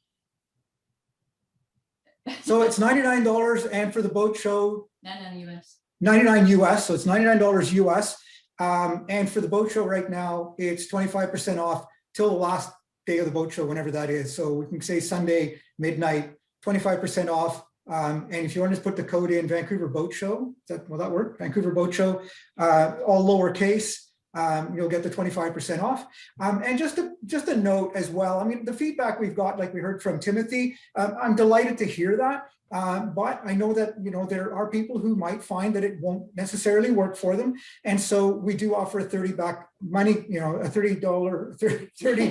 [SPEAKER 3] So it's $99, and for the boat show,
[SPEAKER 1] $99 US.
[SPEAKER 3] 99 US, so it's $99 US. And for the boat show right now, it's 25% off till the last day of the boat show, whenever that is. So we can say Sunday, midnight, 25% off. And if you want to put the code in Vancouver Boat Show, will that work? Vancouver Boat Show, all lowercase, you'll get the 25% off. And just a note as well, I mean, the feedback we've got, like we heard from Timothy, I'm delighted to hear that. But I know that, there are people who might find that it won't necessarily work for them. And so we do offer a 30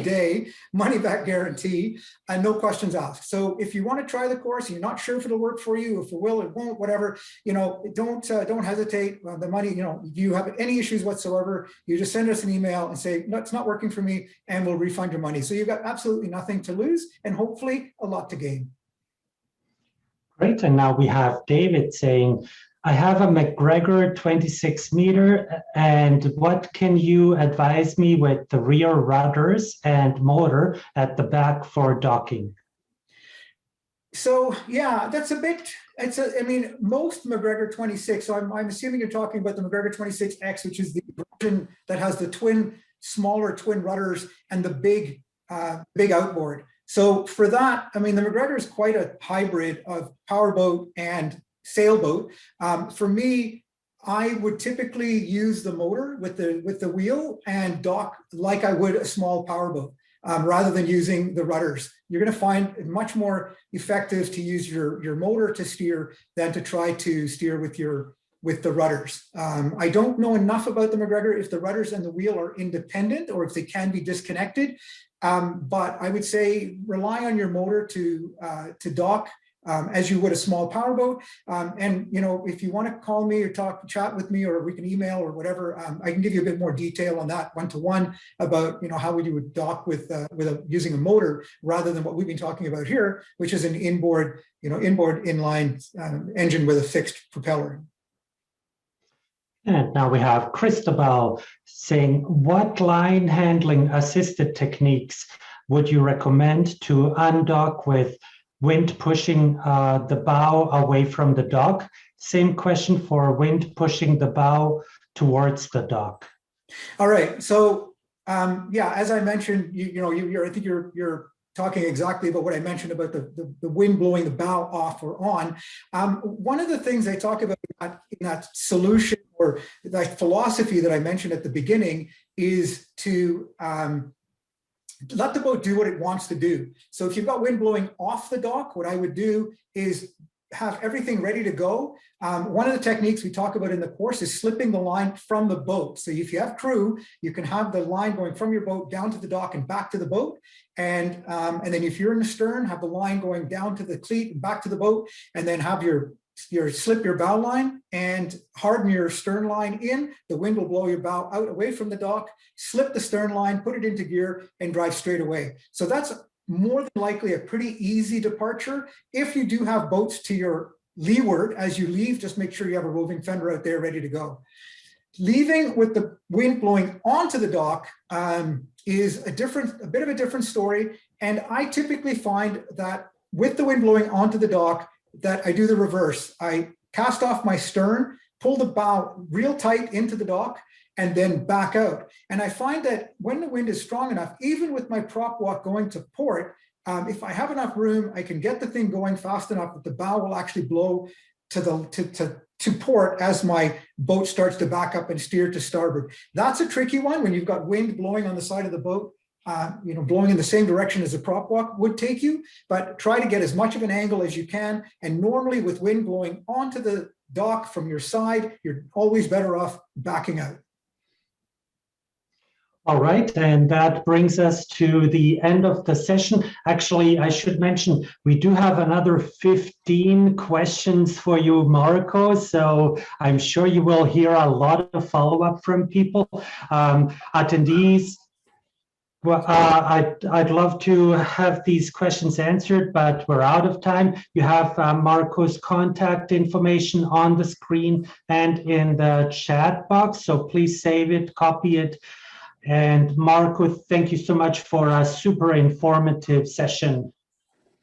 [SPEAKER 3] day money back guarantee and no questions asked. So if you want to try the course, you're not sure if it'll work for you, if it will, it won't, whatever, don't hesitate. The money, you have any issues whatsoever, you just send us an email and say, no, it's not working for me, and we'll refund your money. So you've got absolutely nothing to lose and hopefully a lot to gain.
[SPEAKER 2] Great, and now we have David saying, I have a McGregor 26 meter, and what can you advise me with the rear rudders and motor at the back for docking?
[SPEAKER 3] So yeah, that's I mean, most McGregor 26, so I'm assuming you're talking about the McGregor 26X, which is the version that has the smaller twin rudders and the big outboard. So for that, I mean, the McGregor is quite a hybrid of powerboat and sailboat. For me, I would typically use the motor with the wheel and dock like I would a small powerboat, rather than using the rudders. You're going to find it much more effective to use your motor to steer than to try to steer with the rudders. I don't know enough about the McGregor if the rudders and the wheel are independent or if they can be disconnected. But I would say rely on your motor to dock as you would a small powerboat. And if you want to call me or chat with me, or we can email or whatever, I can give you a bit more detail on that one-to-one about how we would dock using a motor rather than what we've been talking about here, which is an inboard inline engine with a fixed propeller.
[SPEAKER 2] And now we have Christabel saying, what line handling assisted techniques would you recommend to undock with wind pushing the bow away from the dock? Same question for wind pushing the bow towards the dock.
[SPEAKER 3] All right. So yeah, as I mentioned, I think you're talking exactly about what I mentioned about the wind blowing the bow off or on. One of the things I talk about in that solution or that philosophy that I mentioned at the beginning is to let the boat do what it wants to do. So if you've got wind blowing off the dock, what I would do is have everything ready to go. One of the techniques we talk about in the course is slipping the line from the boat. So if you have crew, you can have the line going from your boat down to the dock and back to the boat. And then if you're in the stern, have the line going down to the cleat and back to the boat, and then have slip your bow line and harden your stern line in. The wind will blow your bow out away from the dock, slip the stern line, put it into gear, and drive straight away. So that's more than likely a pretty easy departure. If you do have boats to your leeward as you leave, just make sure you have a roving fender out there ready to go. Leaving with the wind blowing onto the dock is a bit of a different story. And I typically find that with the wind blowing onto the dock, that I do the reverse. I cast off my stern, pull the bow real tight into the dock, and then back out. And I find that when the wind is strong enough, even with my prop walk going to port, if I have enough room, I can get the thing going fast enough that the bow will actually blow to port as my boat starts to back up and steer to starboard. That's a tricky one when you've got wind blowing on the side of the boat. blowing in the same direction as the prop walk would take you, but try to get as much of an angle as you can. And normally with wind blowing onto the dock from your side, you're always better off backing out.
[SPEAKER 2] All right, and that brings us to the end of the session. Actually, I should mention, we do have another 15 questions for you, Marco, so I'm sure you will hear a lot of follow-up from people. Attendees, well, I'd love to have these questions answered, but we're out of time. You have Marco's contact information on the screen and in the chat box, so please save it, copy it. And Marco, thank you so much for a super informative session.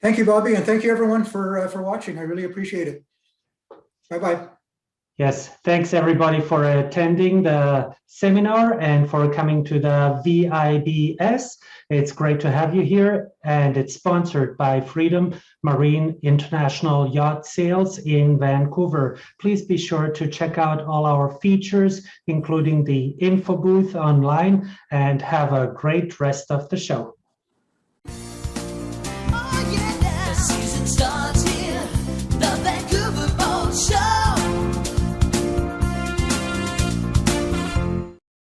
[SPEAKER 3] Thank you, Bobby, and thank you everyone for watching. I really appreciate it. Bye-bye.
[SPEAKER 2] Yes, thanks everybody for attending the seminar and for coming to the VIBS. It's great to have you here, and it's sponsored by Freedom Marine International Yacht Sales in Vancouver. Please be sure to check out all our features, including the info booth online, and have a great rest of the show.